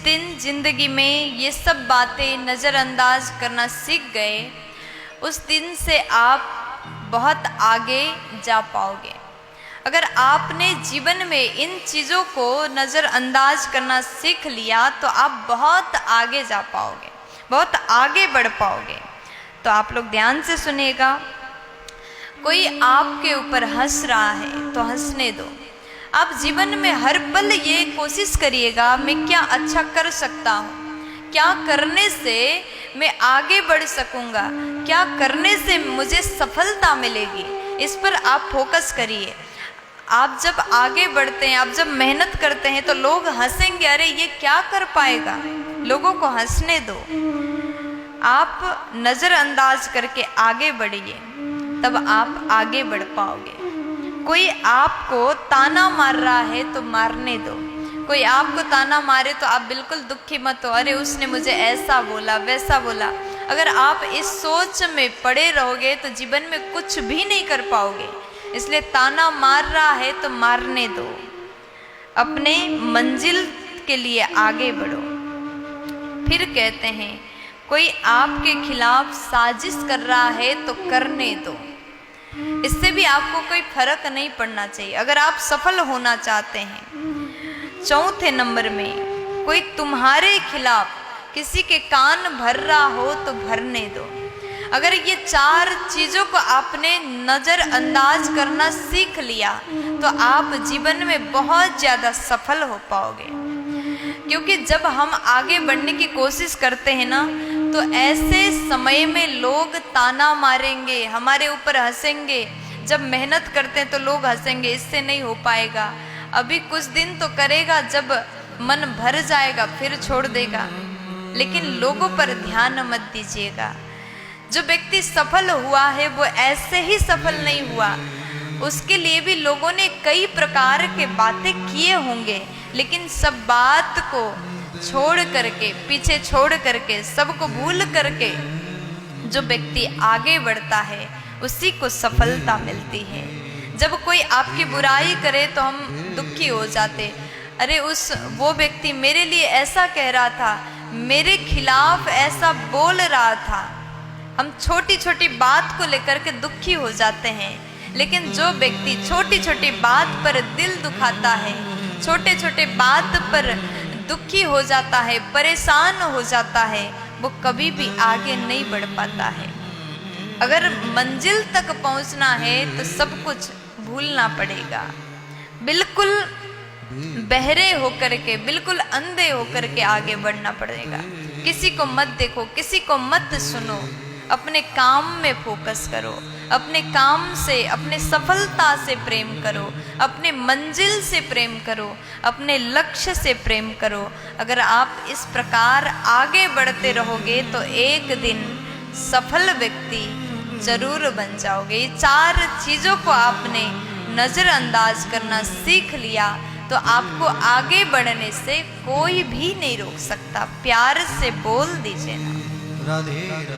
दिन जिंदगी में ये सब बातें नज़रअंदाज करना सीख गए, उस दिन से आप बहुत आगे जा पाओगे। अगर आपने जीवन में इन चीज़ों को नज़रअंदाज करना सीख लिया तो आप बहुत आगे जा पाओगे, बहुत आगे बढ़ पाओगे। तो आप लोग ध्यान से सुनिएगा। कोई आपके ऊपर हंस रहा है तो हंसने दो। आप जीवन में हर पल ये कोशिश करिएगा, मैं क्या अच्छा कर सकता हूँ, क्या करने से मैं आगे बढ़ सकूँगा, क्या करने से मुझे सफलता मिलेगी, इस पर आप फोकस करिए। आप जब आगे बढ़ते हैं, आप जब मेहनत करते हैं तो लोग हंसेंगे, अरे ये क्या कर पाएगा, लोगों को हंसने दो। आप नज़रअंदाज करके आगे बढ़िए, तब आप आगे बढ़ पाओगे। कोई आपको ताना मार रहा है तो मारने दो। कोई आपको ताना मारे तो आप बिल्कुल दुखी मत हो, अरे उसने मुझे ऐसा बोला वैसा बोला। अगर आप इस सोच में पड़े रहोगे तो जीवन में कुछ भी नहीं कर पाओगे। इसलिए ताना मार रहा है तो मारने दो, अपने मंजिल के लिए आगे बढ़ो। फिर कहते हैं कोई आपके खिलाफ साजिश कर रहा है तो करने दो। इससे भी आपको कोई फर्क नहीं पड़ना चाहिए। अगर आप सफल होना चाहते हैं, चौथे नंबर में कोई तुम्हारे खिलाफ किसी के कान भर रहा हो तो भरने दो। अगर ये चार चीज़ों को आपने नज़रअंदाज करना सीख लिया तो आप जीवन में बहुत ज़्यादा सफल हो पाओगे। क्योंकि जब हम आगे बढ़ने की कोशिश करते हैं ना, तो ऐसे समय में लोग ताना मारेंगे, हमारे ऊपर हंसेंगे। जब मेहनत करते हैं तो लोग हंसेंगे, इससे नहीं हो पाएगा, अभी कुछ दिन तो करेगा, जब मन भर जाएगा फिर छोड़ देगा। लेकिन लोगों पर ध्यान मत दीजिएगा। जो व्यक्ति सफल हुआ है वो ऐसे ही सफल नहीं हुआ, उसके लिए भी लोगों ने कई प्रकार के बातें किए होंगे, लेकिन सब बात को छोड़ करके, पीछे छोड़ करके, सबको भूल करके जो व्यक्ति आगे बढ़ता है उसी को सफलता मिलती है। जब कोई आपकी बुराई करे तो हम दुखी हो जाते, अरे वो व्यक्ति मेरे लिए ऐसा कह रहा था, मेरे खिलाफ ऐसा बोल रहा था। हम छोटी छोटी बात को लेकर के दुखी हो जाते हैं। लेकिन जो व्यक्ति छोटी छोटी बात पर दिल दुखाता है, छोटे छोटे बात पर दुखी हो जाता है, परेशान हो जाता है, वो कभी भी आगे नहीं बढ़ पाता है। अगर मंजिल तक पहुंचना है तो सब कुछ भूलना पड़ेगा। बिल्कुल बहरे होकर के, बिल्कुल अंधे होकर के आगे बढ़ना पड़ेगा। किसी को मत देखो, किसी को मत सुनो, अपने काम में फोकस करो, अपने काम से, अपने सफलता से प्रेम करो, अपने मंजिल से प्रेम करो, अपने लक्ष्य से प्रेम करो। अगर आप इस प्रकार आगे बढ़ते रहोगे तो एक दिन सफल व्यक्ति जरूर बन जाओगे। ये चार चीज़ों को आपने नज़रअंदाज करना सीख लिया तो आपको आगे बढ़ने से कोई भी नहीं रोक सकता। प्यार से बोल दीजिए ना, राधे।